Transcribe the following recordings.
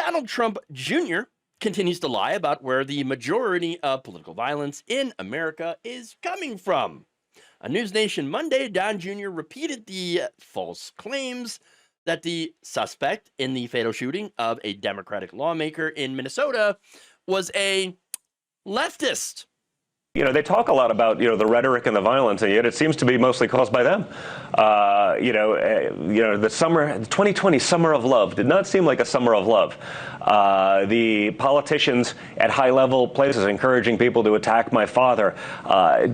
Donald Trump Jr. continues to lie about where the majority of political violence in America is coming from. On NewsNation Monday, Don Jr. repeated the false claims that the suspect in the fatal shooting of a Democratic lawmaker in Minnesota was a leftist. You know, they talk a lot about, the rhetoric and the violence, and yet it seems to be mostly caused by them. The 2020 summer of love did not seem like a summer of love. The politicians at high-level places encouraging people to attack my father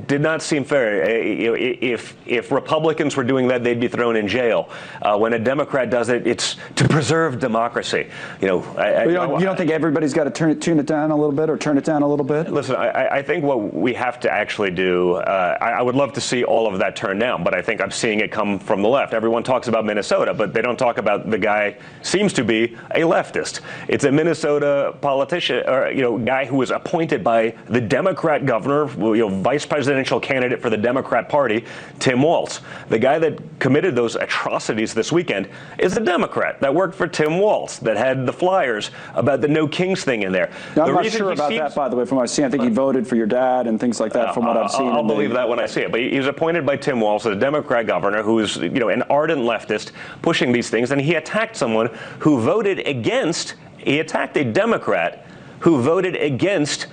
did not seem fair. If Republicans were doing that, they'd be thrown in jail. When a Democrat does it, it's to preserve democracy. You don't think everybody's got to tune it down a little bit or turn it down a little bit? Listen, I think what we have to actually do, I would love to see all of that turn down, but I think I'm seeing it come from the left. Everyone talks about Minnesota, but they don't talk about the guy seems to be a leftist. It's a Minnesota politician, or guy who was appointed by the Democrat governor, vice presidential candidate for the Democrat Party, Tim Walz. The guy that committed those atrocities this weekend is a Democrat that worked for Tim Walz, that had the flyers about the No Kings thing in there. Now, I'm not sure about that, by the way, from what I see. I think he voted for your dad and things like that, from what I've seen. I'll believe that when I see it. But he was appointed by Tim Walz, a Democrat governor, who's an ardent leftist pushing these things, and he attacked someone who voted against. He attacked a Democrat who voted against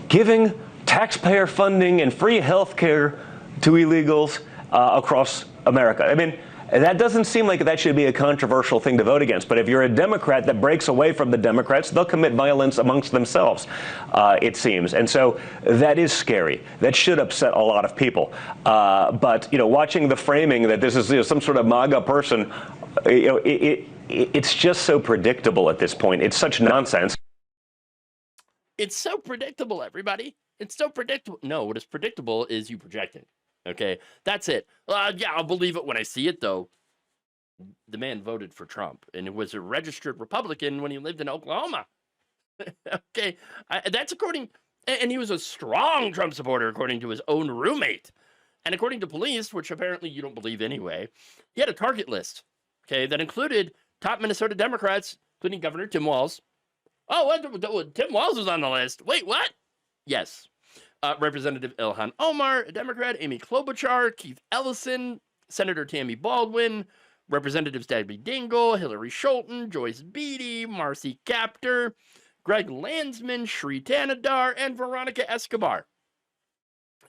giving taxpayer funding and free health care to illegals across America. I mean, that doesn't seem like that should be a controversial thing to vote against. But if you're a Democrat that breaks away from the Democrats, they'll commit violence amongst themselves, it seems. And so that is scary. That should upset a lot of people. But watching the framing that this is some sort of MAGA person, it's just so predictable at this point. It's such nonsense. It's so predictable, everybody. It's so predictable. No, what is predictable is you projecting. Okay, that's it. Yeah, I'll believe it when I see it, though. The man voted for Trump, and it was a registered Republican when he lived in Oklahoma. Okay, that's according, and he was a strong Trump supporter, according to his own roommate. And according to police, which apparently you don't believe anyway, he had a target list, okay, that included top Minnesota Democrats, including Governor Tim Walz. Oh, what? Tim Walz was on the list. Wait, what? Yes. Representative Ilhan Omar, a Democrat, Amy Klobuchar, Keith Ellison, Senator Tammy Baldwin, Representatives Debbie Dingell, Hillary Scholten, Joyce Beatty, Marcy Kaptur, Greg Landsman, Shri Tanadar, and Veronica Escobar.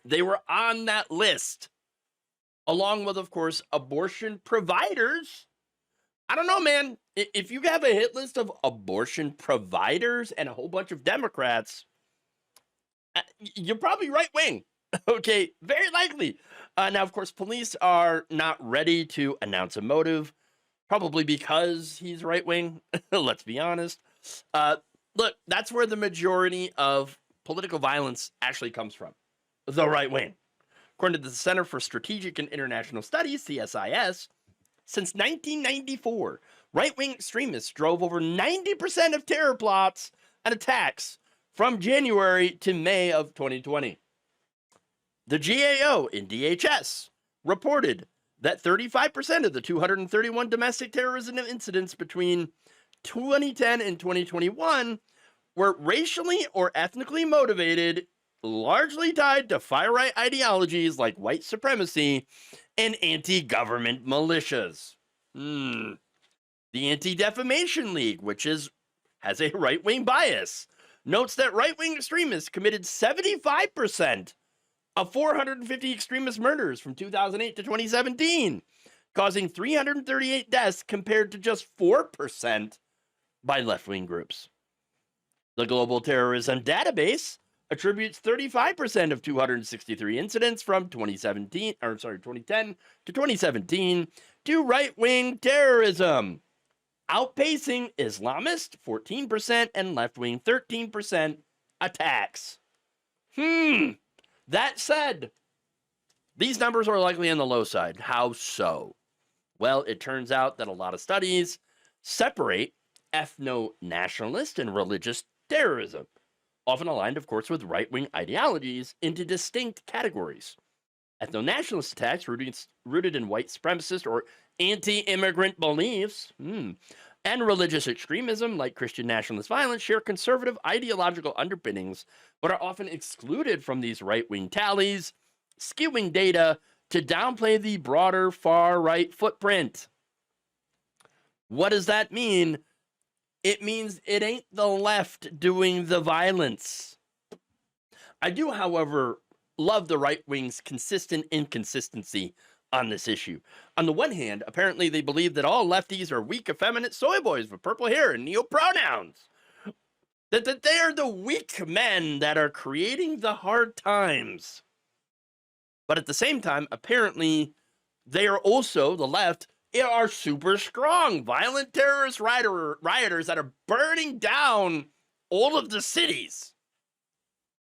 They were on that list, along with, of course, abortion providers. I don't know, man. If you have a hit list of abortion providers and a whole bunch of Democrats, you're probably right-wing. Okay, very likely. Now, of course, police are not ready to announce a motive, probably because he's right-wing. Let's be honest. Look, that's where the majority of political violence actually comes from, the right wing. According to the Center for Strategic and International Studies, CSIS, since 1994, right-wing extremists drove over 90% of terror plots and attacks from January to May of 2020. The GAO in DHS reported that 35% of the 231 domestic terrorism incidents between 2010 and 2021 were racially or ethnically motivated, largely tied to far-right ideologies like white supremacy and anti-government militias. The Anti-Defamation League, which has a right-wing bias, notes that right-wing extremists committed 75% of 450 extremist murders from 2008 to 2017, causing 338 deaths compared to just 4% by left-wing groups. The Global Terrorism Database attributes 35% of 263 incidents from 2010 to 2017 to right-wing terrorism, outpacing Islamist 14% and left-wing 13% attacks. That said, these numbers are likely on the low side. How so? Well, it turns out that a lot of studies separate ethno-nationalist and religious terrorism, often aligned, of course, with right-wing ideologies, into distinct categories. Ethno-nationalist attacks rooted in white supremacist or anti-immigrant beliefs and religious extremism, like Christian nationalist violence, share conservative ideological underpinnings, but are often excluded from these right-wing tallies, skewing data to downplay the broader far-right footprint. What does that mean? It means it ain't the left doing the violence. I do, however, love the right wing's consistent inconsistency on this issue. On the one hand, apparently they believe that all lefties are weak, effeminate soy boys with purple hair and neo-pronouns. That they are the weak men that are creating the hard times. But at the same time, apparently, they are also, the left, are super strong, violent terrorist rioters that are burning down all of the cities.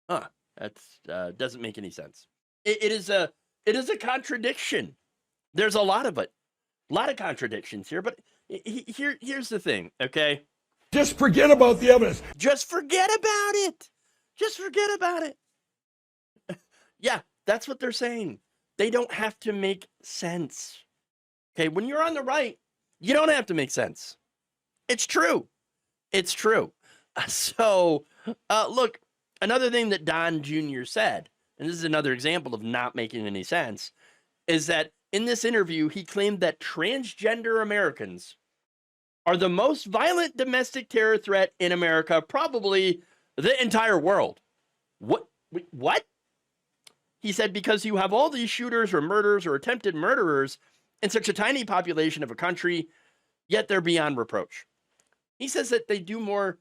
That doesn't make any sense. It is a contradiction. There's a lot of it, a lot of contradictions here. But here's the thing, okay? Just forget about the evidence. Just forget about it. Just forget about it. Yeah, that's what they're saying. They don't have to make sense. Okay, when you're on the right, you don't have to make sense. It's true. It's true. So, look, another thing that Don Jr. said, and this is another example of not making any sense, is that in this interview, he claimed that transgender Americans are the most violent domestic terror threat in America, probably the entire world. What? What? He said, because you have all these shooters or murderers or attempted murderers in such a tiny population of a country, yet they're beyond reproach. He says that they do more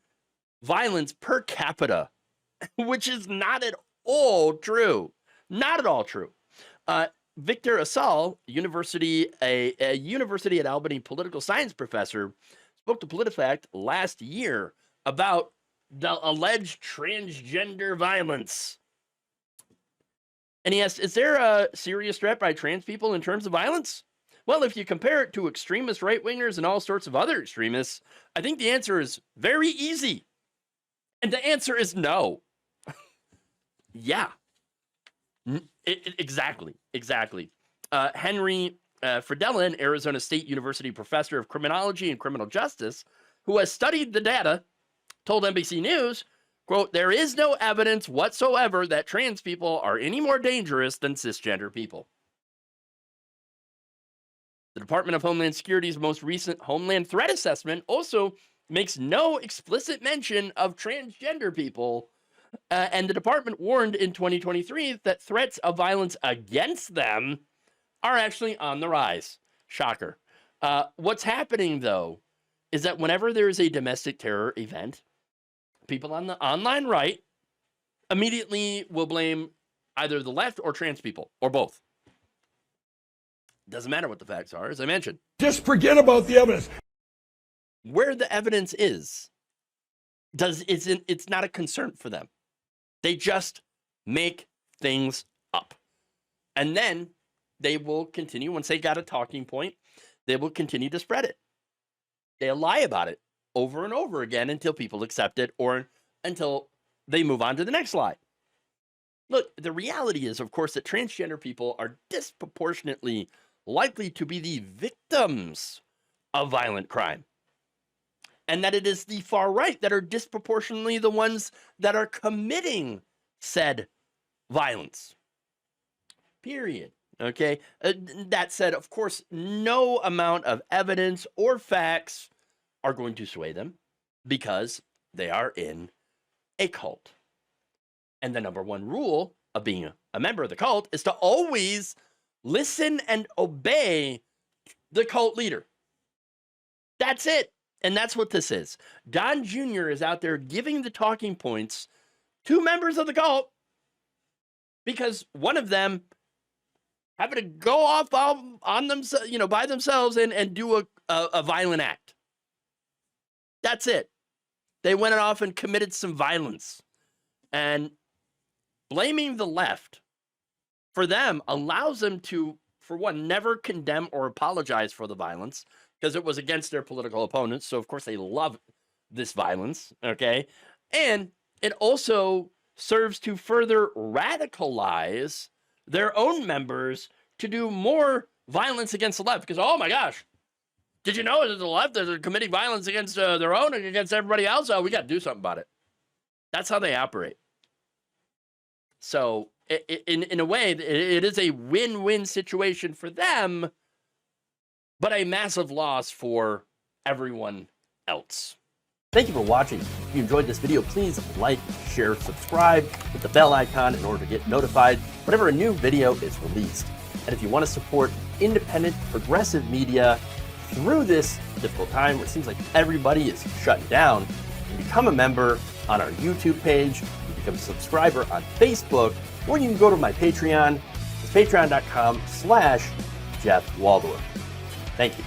violence per capita, which is not at all true. Not at all true. Victor Asal, a University at Albany political science professor, spoke to PolitiFact last year about the alleged transgender violence. And he asked, is there a serious threat by trans people in terms of violence? Well, if you compare it to extremist right-wingers and all sorts of other extremists, I think the answer is very easy. And the answer is no. Yeah. Exactly. Henry Fredella, an Arizona State University professor of criminology and criminal justice, who has studied the data, told NBC News, quote, there is no evidence whatsoever that trans people are any more dangerous than cisgender people. The Department of Homeland Security's most recent Homeland Threat Assessment also makes no explicit mention of transgender people, and the department warned in 2023 that threats of violence against them are actually on the rise. Shocker. What's happening, though, is that whenever there is a domestic terror event, people on the online right immediately will blame either the left or trans people, or both. Doesn't matter what the facts are, as I mentioned. Just forget about the evidence. Where the evidence is, it's not a concern for them. They just make things up. And then they will continue, once they got a talking point, they will continue to spread it. They'll lie about it over and over again until people accept it or until they move on to the next lie. Look, the reality is, of course, that transgender people are disproportionately likely to be the victims of violent crime. And that it is the far right that are disproportionately the ones that are committing said violence. Period. Okay? That said, of course, no amount of evidence or facts are going to sway them because they are in a cult. And the number one rule of being a member of the cult is to always listen and obey the cult leader. That's it. And that's what this is. Don Jr. is out there giving the talking points to members of the cult because one of them happened to go off on themselves, by themselves and do a violent act. That's it. They went off and committed some violence. And blaming the left for them allows them to, for one, never condemn or apologize for the violence because it was against their political opponents. So, of course, they love this violence, okay? And it also serves to further radicalize their own members to do more violence against the left because, oh my gosh, Did you know that the left are committing violence against their own and against everybody else? Oh, we got to do something about it. That's how they operate. So in a way, it is a win-win situation for them, but a massive loss for everyone else. Thank you for watching. If you enjoyed this video, please like, share, subscribe, hit the bell icon in order to get notified whenever a new video is released. And if you want to support independent, progressive media through this difficult time where it seems like everybody is shutting down, you can become a member on our YouTube page, you can become a subscriber on Facebook, or you can go to my Patreon. It's patreon.com/Jeff Waldorf. Thank you.